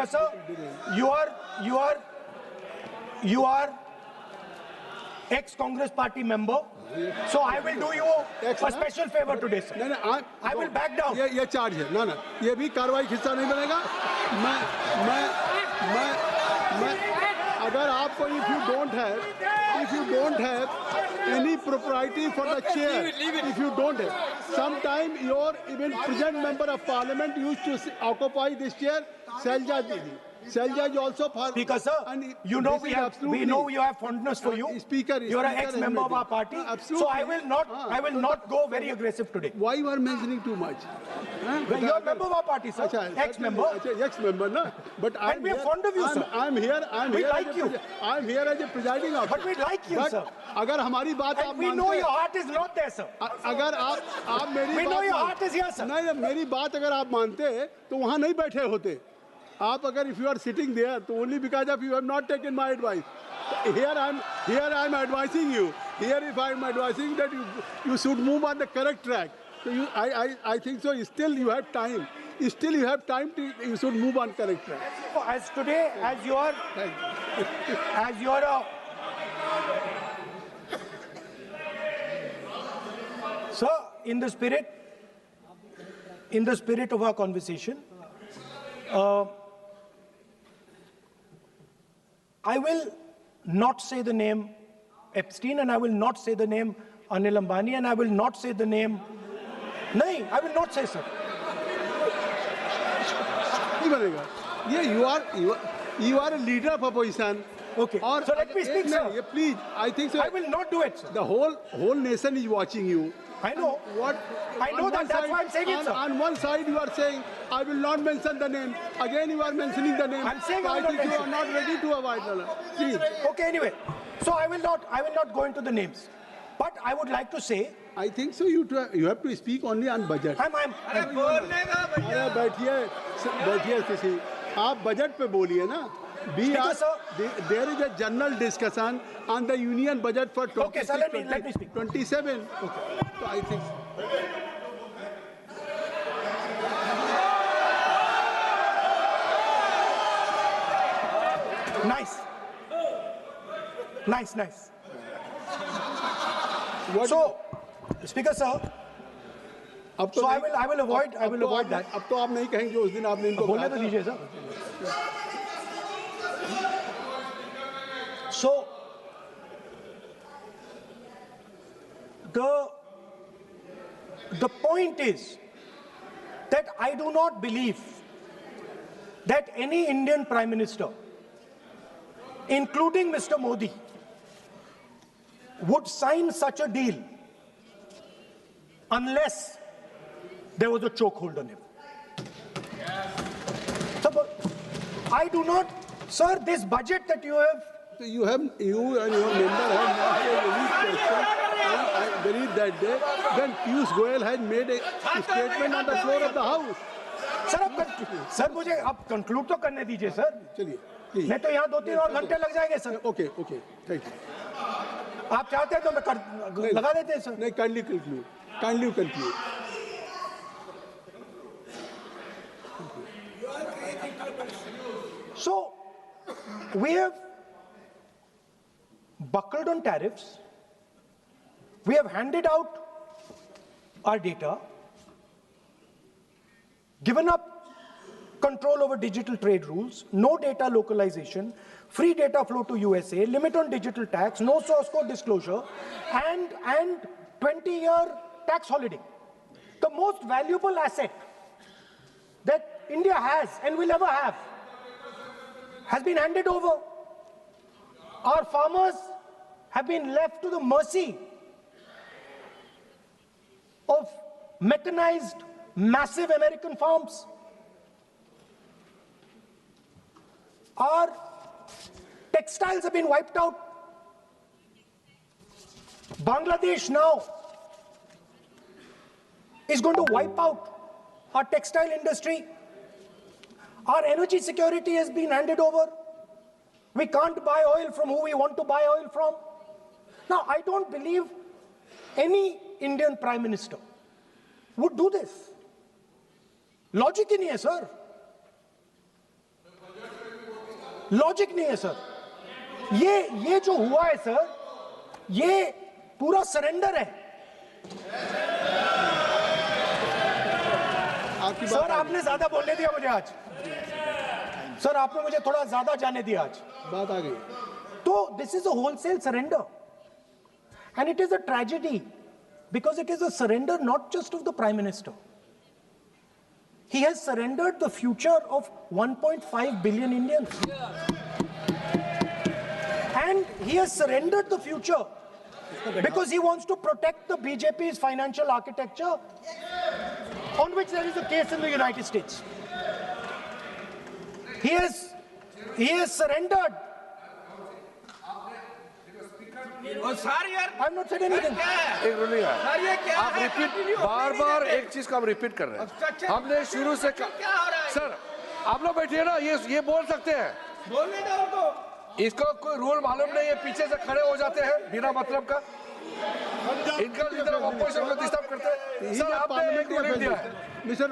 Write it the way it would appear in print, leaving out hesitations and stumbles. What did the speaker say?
Speaker sir, you are ex-Congress party member, so I will do you a special favor today, sir. नहीं, I will back down. ये charge है ना, ये भी कार्रवाई का हिस्सा नहीं बनेगा। मैं अगर आपको if you don't have any propriety for the chair, if you don't have, sometime your even present member of parliament used to occupy this chair, Selja Didi. Selja is also for Speaker sir, you know we know you have fondness for you. Speaker, you are an ex-member of our party, so I will not go very aggressive today. Why you are mentioning too much? You are a member of our party, sir. Ex-member. Ex-member, na. But and we are fond of you, sir. I'm here. We like you. I'm here as a presiding officer. But we like you, sir. अगर हमारी बात आप we know your heart is not there, sir. अगर आप मेरी we know your heart is here, sir. नहीं, मेरी बात अगर आप मानते तो वहाँ नहीं बैठे होते। आप अगर if you are sitting there, तो only because of you have not taken my advice. Here I'm advising you. Here if I'm advising that you should move on the correct track. So I think so. Still you have time. Still you have time to you should move on correct track. As today, as you are sir, in the spirit of our conversation, I will not say the name Epstein, and I will not say the name Anil Ambani, and I will not say the name. No, I will not say, sir. You are a leader of opposition. Okay. So let me speak, sir. Please, I think so. I will not do it, sir. The whole nation is watching you. I know. I know that. That's why I'm saying it, sir. On one side, you are saying, I will not mention the name. Again, you are mentioning the name. I'm saying I think you are not ready to avoid the please. Okay, anyway. So I will not go into the names. But I would like to say, I think so. You have to speak only on budget. बैठिए आप budget पे बोलिए ना. There is a general discussion on the union budget for 26, okay, sir, let me speak. 27. Okay. So I think. Nice. So, Speaker sir. So I will avoid that. अब तो आप नहीं कहेंगे उस दिन आपने इनको बोलने तो दीजिए sir. So the point is that I do not believe that any Indian Prime Minister, including Mr. Modi, would sign such a deal unless there was a chokehold on him. So, I do not, sir, this budget that you have. So you and your member have not made any question. I believe that day when Piyush Goyal had made a statement on the floor of the House. Sir मुझे आप conclude तो करने दीजिए sir. चलिए. नहीं तो यहाँ 2-3 और घंटे लग जाएंगे सर. Okay, thank you. आप चाहते हैं तो मैं लगा देते हैं सर. नहीं, kindly conclude. So we have buckled on tariffs. We have handed out our data, given up control over digital trade rules, no data localization, free data flow to USA, limit on digital tax, no source code disclosure, and 20-year tax holiday. The most valuable asset that India has and will ever have has been handed over. Our farmers have been left to the mercy of mechanized, massive American farms. Our textiles have been wiped out. Bangladesh now is going to wipe out our textile industry. Our energy security has been handed over. We can't buy oil from who we want to buy oil from. Now, I don't believe any Indian Prime Minister would do this. Logic in here, sir. Logic नहीं है sir. ये जो हुआ है sir, ये पूरा surrender है आपकी सर। बात आ आपने ज्यादा बोलने दिया मुझे आज सर, आपने मुझे थोड़ा ज्यादा जाने दिया आज। गई, बात आ गई। तो this is a wholesale surrender and it is a tragedy because it is a surrender not just of the Prime Minister. He has surrendered the future of 1.5 billion Indians. And he has surrendered the future because he wants to protect the BJP's financial architecture on which there is a case in the United States. He has surrendered. और sir यार I'm not saying anything. क्या है? एक minute यार, sir ये क्या आप है? रिपीट Continue बार होने बार नहीं देते। एक चीज को हम रिपीट कर रहे अच्छा, हैं। हमने शुरू से क्या हो रहा है? सर आप लोग बैठिए ना, ये बोल सकते हैं, बोलने दो उनको। इसको कोई रूल मालूम नहीं है, पीछे से खड़े हो जाते हैं बिना मतलब का, इनका लीडर ऑपोजिशन को डिस्टर्ब करते हैं। सर आपने एक रूलिंग दिया है। मिस्टर